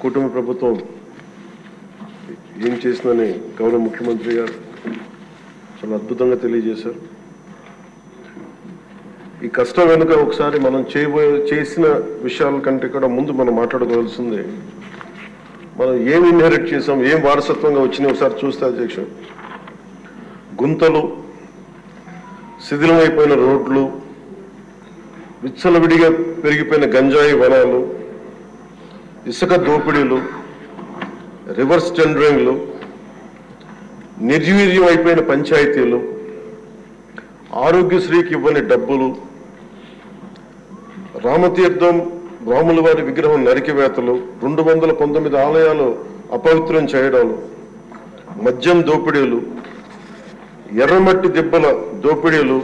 కుటుంబ ప్రభుత్వం ఏం చేసిందని గౌరవ ముఖ్యమంత్రి గారు చాలా అద్భుతంగా తెలియజేశారు. ఈ కష్టం వెనుక ఒకసారి మనం చేసిన విషయాల కంటే కూడా ముందు మనం మాట్లాడుకోవాల్సింది మనం ఏం ఇన్హెరిట్ చేసాం, ఏం వారసత్వంగా వచ్చినాయి ఒకసారి చూస్తే అధ్యక్ష, గుంతలు, శిథిలమైపోయిన రోడ్లు, విచ్చలవిడిగా పెరిగిపోయిన గంజాయి వనాలు, ఇసుక దోపిడీలు, రివర్స్ టెండరింగ్లు, నిర్వీర్యం అయిపోయిన పంచాయతీలు, ఆరోగ్యశ్రీకి ఇవ్వని డబ్బులు, రామతీర్థం రాముల వారి విగ్రహం నరికివేతలు, 219 ఆలయాలు అపవిత్రం చేయడాలు, మద్యం దోపిడీలు, ఎర్రమట్టి దిబ్బల దోపిడీలు,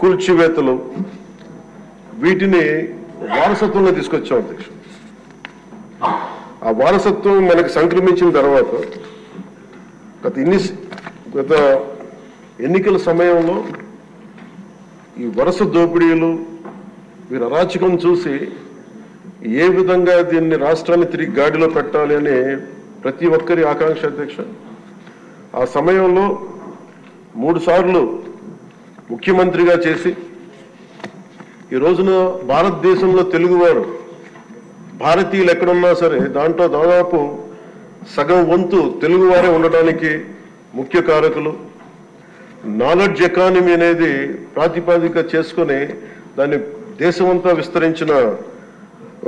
కూల్చివేతలు, వీటిని వారసత్వంలో తీసుకొచ్చాం అధ్యక్ష. ఆ వారసత్వం మనకి సంక్రమించిన తర్వాత గత ఎన్నికల సమయంలో ఈ వరుస దోపిడీలు, వీరి అరాచకం చూసి ఏ విధంగా దీన్ని రాష్ట్రాన్ని తిరిగి గాడిలో పెట్టాలి అని ప్రతి ఒక్కరి ఆకాంక్ష అధ్యక్ష. ఆ సమయంలో 3 సార్లు ముఖ్యమంత్రిగా చేసి ఈ రోజున భారతదేశంలో తెలుగువారు భారతీయులు ఎక్కడున్నా సరే దాంట్లో దాదాపు సగం వంతు తెలుగువారే ఉండటానికి ముఖ్య కారకులు. నాలెడ్జ్ ఎకానమీ అనేది ప్రాతిపదిక చేసుకొని దాన్ని దేశమంతా విస్తరించిన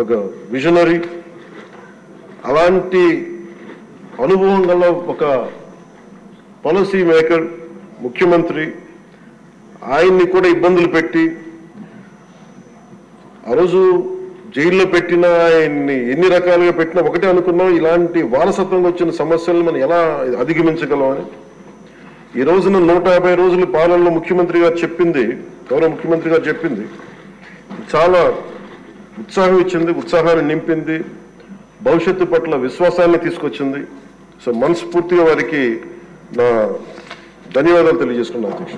ఒక విజనరీ. అలాంటి అనుభవం గల ఒక పాలసీ మేకర్ ముఖ్యమంత్రి, ఆయన్ని కూడా ఇబ్బందులు పెట్టి ఆ రోజు జైల్లో పెట్టినా, ఆయన్ని ఎన్ని రకాలుగా పెట్టినా ఒకటే అనుకున్నాం, ఇలాంటి వారసత్వంగా వచ్చిన సమస్యలను మనం ఎలా అధిగమించగలమని. ఈ రోజున 150 రోజుల పాలనలో ముఖ్యమంత్రి గారు చెప్పింది, గౌరవ ముఖ్యమంత్రి గారు చెప్పింది చాలా ఉత్సాహం ఇచ్చింది, ఉత్సాహాన్ని నింపింది, భవిష్యత్తు పట్ల విశ్వాసాన్ని తీసుకొచ్చింది. సో మనస్ఫూర్తిగా వారికి నా ధన్యవాదాలు తెలియజేసుకున్నాను అధ్యక్ష.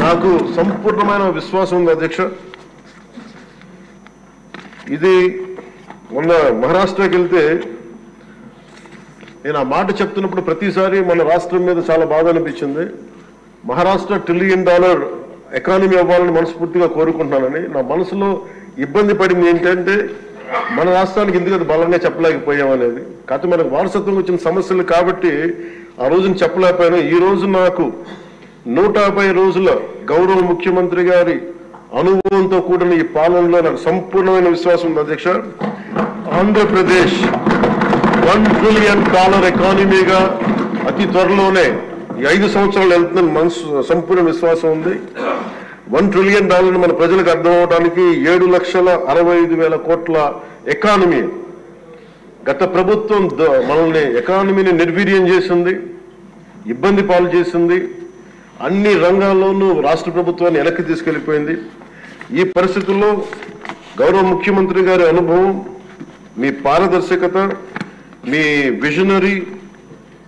నాకు సంపూర్ణమైన విశ్వాసం ఉంది అధ్యక్ష. ఇది మొన్న మహారాష్ట్రకి వెళ్తే నేను ఆ మాట చెప్తున్నప్పుడు ప్రతిసారి మన రాష్ట్రం మీద చాలా బాధ అనిపించింది. మహారాష్ట్ర $1 ట్రిలియన్ ఎకానమీ అవ్వాలని మనస్ఫూర్తిగా కోరుకుంటున్నానని. నా మనసులో ఇబ్బంది పడింది ఏంటంటే మన రాష్ట్రానికి ఎందుకు అది బలంగా చెప్పలేకపోయాం అనేది. కాకపోతే మనకు వారసత్వం వచ్చిన సమస్యలు కాబట్టి ఆ రోజున చెప్పలేకపోయాను. ఈ రోజు నాకు 150 రోజుల గౌరవ ముఖ్యమంత్రి గారి అనుభవంతో కూడిన ఈ పాలనలో నాకు సంపూర్ణమైన విశ్వాసం ఉంది అధ్యక్ష. ఆంధ్రప్రదేశ్ $1 ట్రిలియన్ ఎకానమీగా అతి త్వరలోనే ఈ 5 సంవత్సరాలు వెళ్తుందని మనసు సంపూర్ణ విశ్వాసం ఉంది. $1 ట్రిలియన్ మన ప్రజలకు అర్థం అవడానికి 7,65,000 కోట్ల ఎకానమీ. గత ప్రభుత్వం మనల్ని ఎకానమీని నిర్వీర్యం చేసింది, ఇబ్బంది పాలు చేసింది, అన్ని రంగాల్లోనూ రాష్ట్ర ప్రభుత్వాన్ని వెనక్కి తీసుకెళ్లిపోయింది. ఈ పరిస్థితుల్లో గౌరవ ముఖ్యమంత్రి గారి అనుభవం, మీ పారదర్శకత, మీ విజనరీ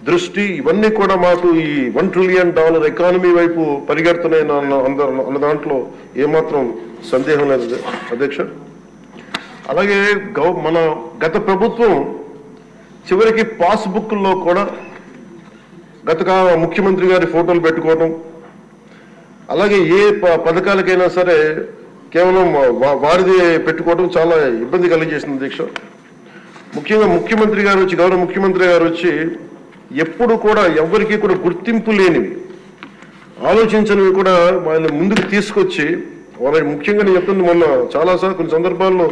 దృష్టి, ఇవన్నీ కూడా మాకు ఈ $1 ట్రిలియన్ ఎకానమీ వైపు పరిగెడుతున్నాయని అన్న దాంట్లో ఏమాత్రం సందేహం లేదు అధ్యక్ష. అలాగే మన గత ప్రభుత్వం చివరికి పాస్బుక్లో కూడా గత ముఖ్యమంత్రి గారి ఫోటోలు పెట్టుకోవడం, అలాగే ఏ పథకాలకైనా సరే కేవలం వారిది పెట్టుకోవడం చాలా ఇబ్బంది కలిగజేసింది అధ్యక్ష. ముఖ్యంగా ముఖ్యమంత్రి గారు వచ్చి, గౌరవ ముఖ్యమంత్రి గారు వచ్చి ఎప్పుడు కూడా ఎవరికి కూడా గుర్తింపు లేనివి, ఆలోచించనివి కూడా వాళ్ళని ముందుకు తీసుకొచ్చి వాళ్ళకి ముఖ్యంగా నేను చెప్తుంది, మొన్న చాలాసార్లు కొన్ని సందర్భాల్లో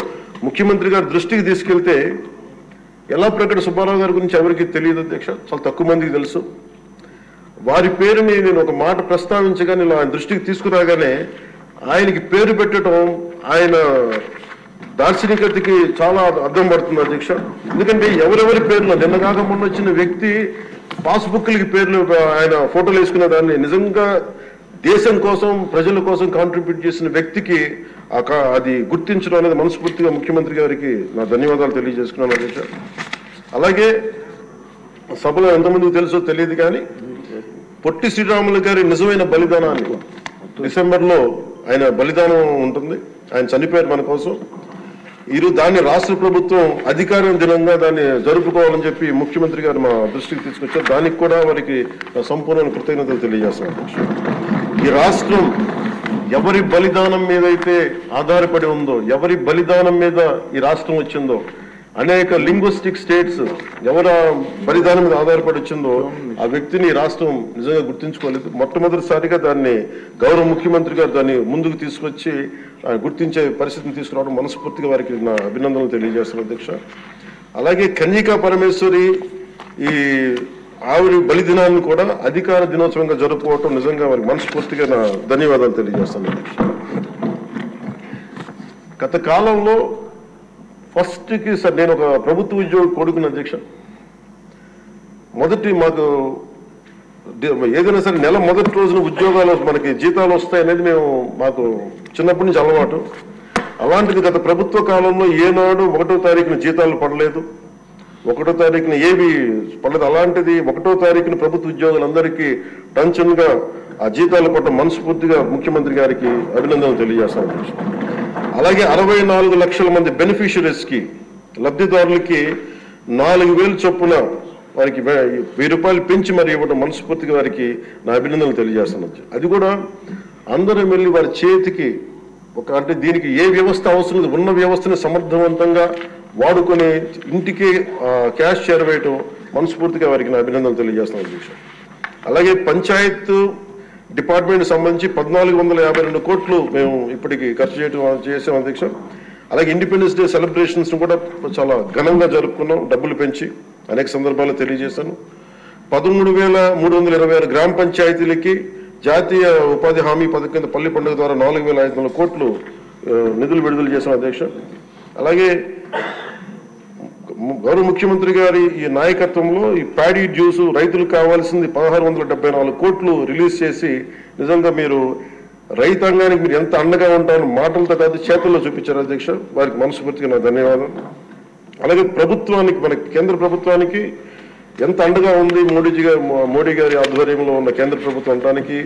ముఖ్యమంత్రి గారి దృష్టికి తీసుకెళ్తే ఎల్లాప్రగడ సుబ్బారావు గారి గురించి ఎవరికి తెలియదు అధ్యక్ష, చాలా తక్కువ మందికి తెలుసు. వారి పేరుని నేను ఒక మాట ప్రస్తావించగానే ఆయన దృష్టికి తీసుకురాగానే ఆయనకి పేరు పెట్టడం ఆయన దార్శనికతకి చాలా అర్థం పడుతుంది అధ్యక్ష. ఎందుకంటే ఎవరెవరి పేర్లు నిన్న కాక మొన్న వచ్చిన వ్యక్తి పాస్బుక్లకి పేర్లు ఆయన ఫోటోలు వేసుకునే దాన్ని నిజంగా దేశం కోసం, ప్రజల కోసం కాంట్రిబ్యూట్ చేసిన వ్యక్తికి అది గుర్తించడం అనేది మనస్ఫూర్తిగా ముఖ్యమంత్రి గారికి నా ధన్యవాదాలు తెలియజేసుకున్నాను అధ్యక్ష. అలాగే సభలో ఎంతమందికి తెలుసో తెలియదు కానీ పొట్టి శ్రీరాములు గారి నిజమైన బలిదానాన్ని డిసెంబర్లో ఆయన బలిదానం ఉంటుంది, ఆయన చనిపోయారు మన కోసం. ఈరోజు దాన్ని రాష్ట్ర ప్రభుత్వం అధికారం దినంగా దాన్ని జరుపుకోవాలని చెప్పి ముఖ్యమంత్రి గారు మా దృష్టికి తీసుకొచ్చారు. దానికి కూడా వారికి సంపూర్ణ కృతజ్ఞతలు తెలియజేస్తున్నాను. ఈ రాష్ట్రం ఎవరి బలిదానం మీద అయితే ఆధారపడి ఉందో, ఎవరి బలిదానం మీద ఈ రాష్ట్రం వచ్చిందో, అనేక లింగ్విస్టిక్ స్టేట్స్ ఎవరి బలిదానం మీద ఆధారపడి వచ్చిందో ఆ వ్యక్తిని రాష్ట్రం నిజంగా గుర్తించుకోలేదు. మొట్టమొదటిసారిగా దాన్ని గౌరవ ముఖ్యమంత్రి గారు దాన్ని ముందుకు తీసుకొచ్చి గుర్తించే పరిస్థితిని తీసుకురావడం మనస్ఫూర్తిగా వారికి నా అభినందనలు తెలియజేస్తున్నాను అధ్యక్ష. అలాగే కన్యకా పరమేశ్వరి ఈ ఆవిడ బలిదినాన్ని కూడా అధికార దినోత్సవంగా జరుపుకోవటం నిజంగా వారికి మనస్ఫూర్తిగా నా ధన్యవాదాలు తెలియజేస్తాను అధ్యక్ష. గత కాలంలో ఫస్ట్కి సార్ నేను ఒక ప్రభుత్వ ఉద్యోగి కొడుకుని అధ్యక్ష. మొదటి మాకు ఏదైనా సరే నెల మొదటి రోజున ఉద్యోగాలు మనకి జీతాలు వస్తాయనేది మాకు చిన్నప్పటి నుంచి అలవాటు. అలాంటిది గత ప్రభుత్వ కాలంలో ఏనాడు 1వ తారీఖున జీతాలు పడలేదు, 1వ తారీఖున ఏవి పడలేదు. అలాంటిది 1వ తారీఖున ప్రభుత్వ ఉద్యోగులందరికీ టెన్షన్గా ఆ జీతాలు పట్ల మనస్ఫూర్తిగా ముఖ్యమంత్రి గారికి అభినందనలు తెలియజేస్తాను. అలాగే 64 లక్షల మంది బెనిఫిషరీస్కి లబ్ధిదారులకి 4,000 చొప్పున వారికి 1000 రూపాయలు పెంచి మరి ఇవ్వడం మనస్ఫూర్తిగా వారికి నా అభినందనలు తెలియజేస్తున్నాను. అది కూడా అందరూ వెళ్ళి వారి చేతికి అంటే దీనికి ఏ వ్యవస్థ అవసరం లేదు, ఉన్న వ్యవస్థని సమర్థవంతంగా వాడుకొని ఇంటికి క్యాష్ చేరవేయటం మనస్ఫూర్తిగా వారికి నా అభినందనలు తెలియజేస్తున్నాను. అలాగే పంచాయత్ డిపార్ట్మెంట్ సంబంధించి 1452 కోట్లు మేము ఇప్పటికి ఖర్చు చేసాం అధ్యక్ష. అలాగే ఇండిపెండెన్స్ డే సెలబ్రేషన్స్ కూడా చాలా ఘనంగా జరుపుకున్నాం, డబ్బులు పెంచి అనేక సందర్భాల్లో తెలియజేశాను. 13,326 గ్రామ పంచాయతీలకి జాతీయ ఉపాధి హామీ పథకం కింద పల్లి పండుగ ద్వారా 4,500 కోట్లు నిధులు విడుదల చేశాం అధ్యక్ష. అలాగే గౌరవ ముఖ్యమంత్రి గారి ఈ నాయకత్వంలో ఈ ప్యాడీ డ్యూస్ రైతులకు కావాల్సింది 1,674 కోట్లు రిలీజ్ చేసి నిజంగా మీరు రైతాంగానికి మీరు ఎంత అండగా ఉంటారని మాటలతో కాదు చేతుల్లో చూపించారు అధ్యక్ష. వారికి మనస్ఫూర్తిగా నా ధన్యవాదాలు. అలాగే ప్రభుత్వానికి మన కేంద్ర ప్రభుత్వానికి ఎంత అండగా ఉంది మోడీ గారి ఆధ్వర్యంలో ఉన్న కేంద్ర ప్రభుత్వం అనడానికి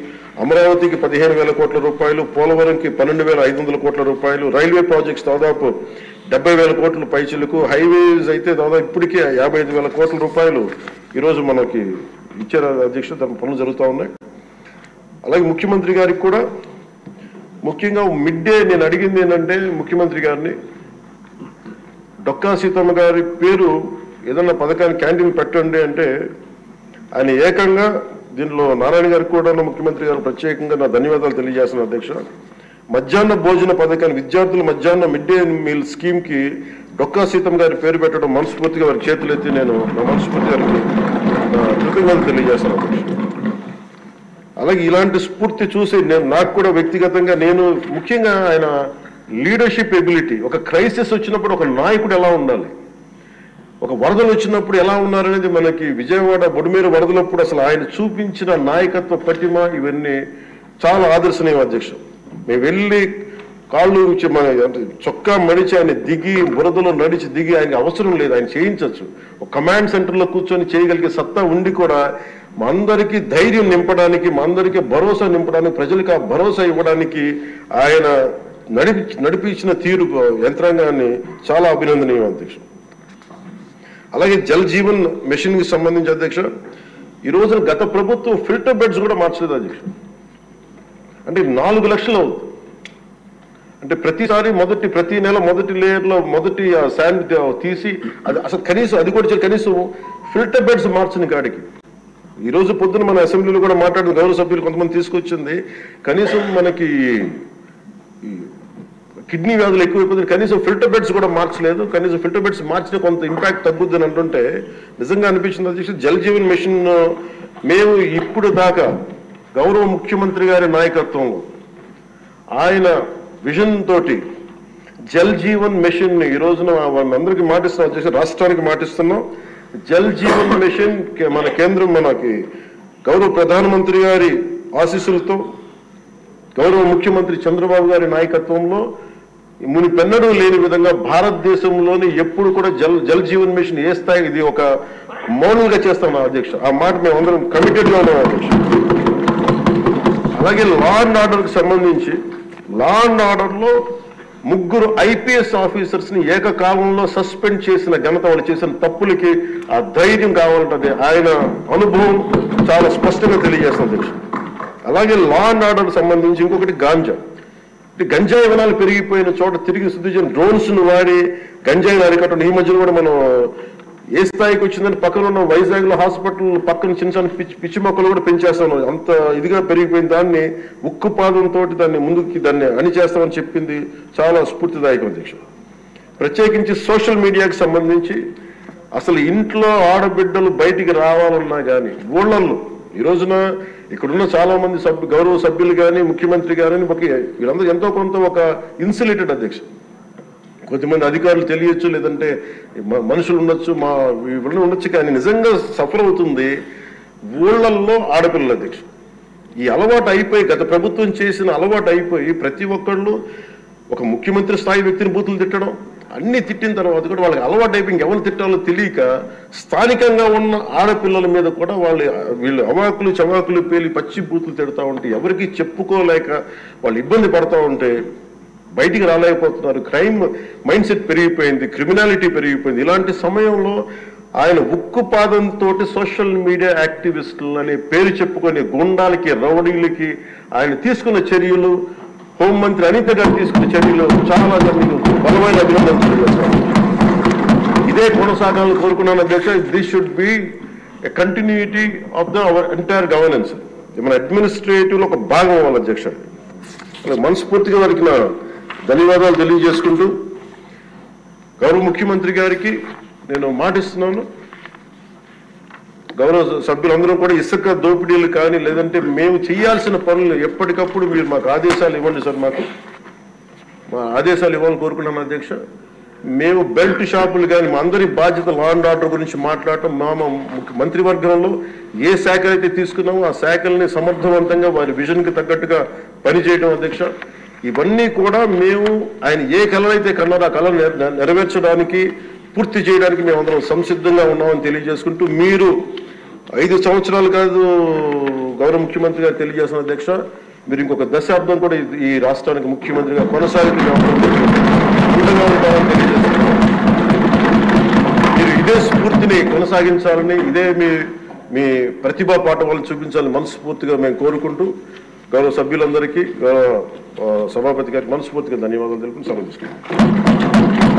అమరావతికి 15,000 కోట్ల రూపాయలు, పోలవరంకి 12,500 కోట్ల రూపాయలు, రైల్వే ప్రాజెక్ట్స్ దాదాపు 70,000 కోట్ల పైచిలకు, హైవేస్ అయితే దాదాపు ఇప్పటికే 55,000 కోట్ల రూపాయలు ఈరోజు మనకి ఇచ్చారు అధ్యక్ష. దాని పనులు జరుగుతూ ఉన్నాయి. అలాగే ముఖ్యమంత్రి గారికి కూడా ముఖ్యంగా మిడ్ డే నేను అడిగింది ఏంటంటే ముఖ్యమంత్రి గారిని డొక్కా సీతమ్మ గారి పేరు ఏదన్నా పథకాన్ని క్యాంటీన్ పెట్టండి అంటే ఆయన ఏకంగా దీనిలో నారాయణ గారికి కూడా ముఖ్యమంత్రి గారు ప్రత్యేకంగా నా ధన్యవాదాలు తెలియజేస్తున్నాను అధ్యక్ష. మధ్యాహ్న భోజన పథకాన్ని విద్యార్థుల మధ్యాహ్న మిడ్ డే మీల్ స్కీమ్కి డొక్కా సీతమ్మ గారి పేరు పెట్టడం మనస్ఫూర్తిగా వారి చేతులు ఎత్తి నేను నా మనస్ఫూర్తి గారికి కృతజ్ఞతలు తెలియజేస్తున్నాను అధ్యక్ష. అలాగే ఇలాంటి స్ఫూర్తి చూసి నాకు కూడా వ్యక్తిగతంగా నేను ముఖ్యంగా ఆయన లీడర్షిప్ ఎబిలిటీ, ఒక క్రైసిస్ వచ్చినప్పుడు ఒక నాయకుడు ఎలా ఉండాలి, ఒక వరదలు వచ్చినప్పుడు ఎలా ఉన్నారనేది మనకి విజయవాడ బొడుమేరు వరదలప్పుడు అసలు ఆయన చూపించిన నాయకత్వ పటిమ ఇవన్నీ చాలా ఆదర్శనీయం అధ్యక్ష. మేము వెళ్ళి కాళ్ళు చొక్కా మడిచి ఆయన దిగి బురదలో నడిచి దిగి ఆయనకి అవసరం లేదు, ఆయన చేయించవచ్చు. ఒక కమాండ్ సెంటర్లో కూర్చొని చేయగలిగే సత్తా ఉండి కూడా మా అందరికీ ధైర్యం నింపడానికి, మా అందరికీ భరోసా నింపడానికి, ప్రజలకు ఆ భరోసా ఇవ్వడానికి ఆయన నడిపించిన తీరు యంత్రాంగాన్ని చాలా అభినందనీయం అధ్యక్ష. అలాగే జల్ జీవన్ మిషన్ కి సంబంధించి అధ్యక్ష ఈ రోజున గత ప్రభుత్వం ఫిల్టర్ బెడ్స్ కూడా మార్చలేదు అధ్యక్ష. అంటే 4 లక్షలు అవుతుంది. అంటే ప్రతి నెల మొదటి లేయర్లో మొదటి శాండ్ తీసి అది అసలు కనీసం అది కూడా కనీసం ఫిల్టర్ బెడ్స్ మార్చని కాడికి ఈ రోజు పొద్దున మన అసెంబ్లీలో కూడా మాట్లాడిన గౌరవ సభ్యులు కొంతమంది తీసుకొచ్చింది కనీసం మనకి కిడ్నీ వ్యాధులు ఎక్కువైపోతుంది, కనీసం ఫిల్టర్ బెడ్స్ కూడా మార్చలేదు. కనీసం ఫిల్టర్ బెడ్స్ మార్చిన కొంత ఇంపాక్ట్ తగ్గుద్ది అని అంటుంటే నిజంగా అనిపించింది అధ్యక్ష. జల్ జీవన్ మిషన్ మేము ఇప్పుడు దాకా గౌరవ ముఖ్యమంత్రి గారి నాయకత్వంలో ఆయన విజన్ తోటి జల్ జీవన్ మిషన్ ఈ రోజున అందరికీ మాటిస్తున్నాం అధ్యక్ష, రాష్ట్రానికి మాటిస్తున్నాం. జల్ జీవన్ మిషన్ మన కేంద్రం మనకి గౌరవ ప్రధానమంత్రి గారి ఆశీస్సులతో గౌరవ ముఖ్యమంత్రి చంద్రబాబు గారి నాయకత్వంలో మునిపెన్నడూ లేని విధంగా భారతదేశంలోని ఎప్పుడు కూడా జల్ జీవన్ మిషన్ ఏ స్థాయి ఇది ఒక మౌనంగా చేస్తాం అధ్యక్ష. ఆ మాట మేము అందరం కమిటెడ్ గా ఉన్నాం అధ్యక్ష. అలాగే లా అండ్ ఆర్డర్కి సంబంధించి లా అండ్ ఆర్డర్లో ముగ్గురు ఐపీఎస్ ఆఫీసర్స్ ని ఏకకాలంలో సస్పెండ్ చేసిన ఘనత, వాళ్ళు చేసిన తప్పులకి ఆ ధైర్యం కావాలంటే ఆయన అనుభవం చాలా స్పష్టంగా తెలియజేస్తుంది అధ్యక్ష. అలాగే లా అండ్ ఆర్డర్ సంబంధించి ఇంకొకటి గాంజా. గంజాయి వనాలు పెరిగిపోయిన చోట తిరిగి శుద్ధి చేయడం, డ్రోన్స్ ను వాడి గంజాయిని అరికట్టడం. ఈ మధ్యలో కూడా మనం ఏ స్థాయికి వచ్చిందని పక్కన ఉన్న వైజాగ్ లో హాస్పిటల్ పక్కన చిన్న చిన్న పిచ్చి మొక్కలు కూడా పెంచేస్తాం. అంత ఇదిగా పెరిగిపోయిన దాన్ని ఉక్కుపాదంతో దాన్ని అణిచేస్తామని చెప్పింది చాలా స్ఫూర్తిదాయకం అధ్యక్ష. ప్రత్యేకించి సోషల్ మీడియాకి సంబంధించి అసలు ఇంట్లో ఆడబిడ్డలు బయటికి రావాలన్నా కానీ ఊళ్ళల్లో ఈ రోజున ఇక్కడున్న చాలా మంది గౌరవ సభ్యులు కానీ ముఖ్యమంత్రి కానీ వీళ్ళందరూ ఎంతో కొంత ఒక ఇన్సులేటెడ్ అధ్యక్ష. కొంతమంది అధికారులు తెలియచ్చు, లేదంటే మనుషులు ఉండొచ్చు, వీళ్ళు ఉండొచ్చు, కానీ నిజంగా సఫర్ అవుతుంది ఊళ్ళల్లో ఆడపిల్లల అధ్యక్ష. ఈ అలవాటు అయిపోయి, గత ప్రభుత్వం చేసిన అలవాటు అయిపోయి ప్రతి ఒక్కళ్ళు ఒక ముఖ్యమంత్రి స్థాయి వ్యక్తిని బూతులు తిట్టడం, అన్ని తిట్టిన తర్వాత కూడా వాళ్ళకి అలవాటు అయిపోయి ఇంకెవరు తిట్టాలో తెలియక స్థానికంగా ఉన్న ఆడపిల్లల మీద కూడా వీళ్ళు అవాకులు చవాకులు పేలి పచ్చి బూతులు తిడతా ఉంటే ఎవరికి చెప్పుకోలేక వాళ్ళు ఇబ్బంది పడతా ఉంటే బయటికి రాలేకపోతున్నారు. క్రైమ్ మైండ్ సెట్ పెరిగిపోయింది, క్రిమినాలిటీ పెరిగిపోయింది. ఇలాంటి సమయంలో ఆయన ఉక్కుపాదంతో సోషల్ మీడియా యాక్టివిస్టులు అనే పేరు చెప్పుకొని గుండాలకి, రౌడీలకి ఆయన తీసుకున్న చర్యలు, హోంమంత్రి అనిత గారు తీసుకున్న చర్యలు చాలా బలమైన అభినందనలు. ఇదే కొనసాగాలని కోరుకున్నాను అధ్యక్ష. This should be a continuity of our entire governance. మన అడ్మినిస్ట్రేటివ్ లో ఒక భాగం అవ్వాలి అధ్యక్ష. మనస్ఫూర్తిగా వారికి నా ధన్యవాదాలు తెలియజేసుకుంటూ గౌరవ ముఖ్యమంత్రి గారికి నేను మాటిస్తున్నాను, గౌరవ సభ్యులందరూ కూడా ఇసుక దోపిడీలు కానీ లేదంటే మేము చేయాల్సిన పనులు ఎప్పటికప్పుడు మీరు మాకు ఆదేశాలు ఇవ్వండి సార్. మా ఆదేశాలు ఇవ్వాలని కోరుకున్నాను అధ్యక్ష. మేము బెల్ట్ షాపులు కానీ మా అందరి బాధ్యత లా అండ్ ఆర్డర్ గురించి మాట్లాడటం, మంత్రివర్గంలో ఏ శాఖ అయితే తీసుకున్నామో ఆ శాఖల్ని సమర్థవంతంగా వారి విజన్కి తగ్గట్టుగా పనిచేయడం అధ్యక్ష. ఇవన్నీ కూడా మేము ఆయన ఏ కళనైతే కన్నారో ఆ కళను నెరవేర్చడానికి, పూర్తి చేయడానికి మేమందరం సంసిద్ధంగా ఉన్నామని తెలియజేసుకుంటూ, మీరు 5 సంవత్సరాలు కాదు గౌరవ ముఖ్యమంత్రి గారు తెలియజేసిన అధ్యక్ష, మీరు ఇంకొక దశాబ్దం కూడా ఈ రాష్ట్రానికి ముఖ్యమంత్రిగా కొనసాగుతున్నామని తెలియజేస్తున్నాం. మీరు ఇదే స్ఫూర్తిని కొనసాగించాలని, ఇదే మీ ప్రతిభా పాఠవాలను చూపించాలని మనస్ఫూర్తిగా మేము కోరుకుంటూ గౌరవ సభ్యులందరికీ, గౌరవ సభాపతి గారికి మనస్ఫూర్తిగా ధన్యవాదాలు తెలుపుతూ సెలవు తీసుకుంటాం.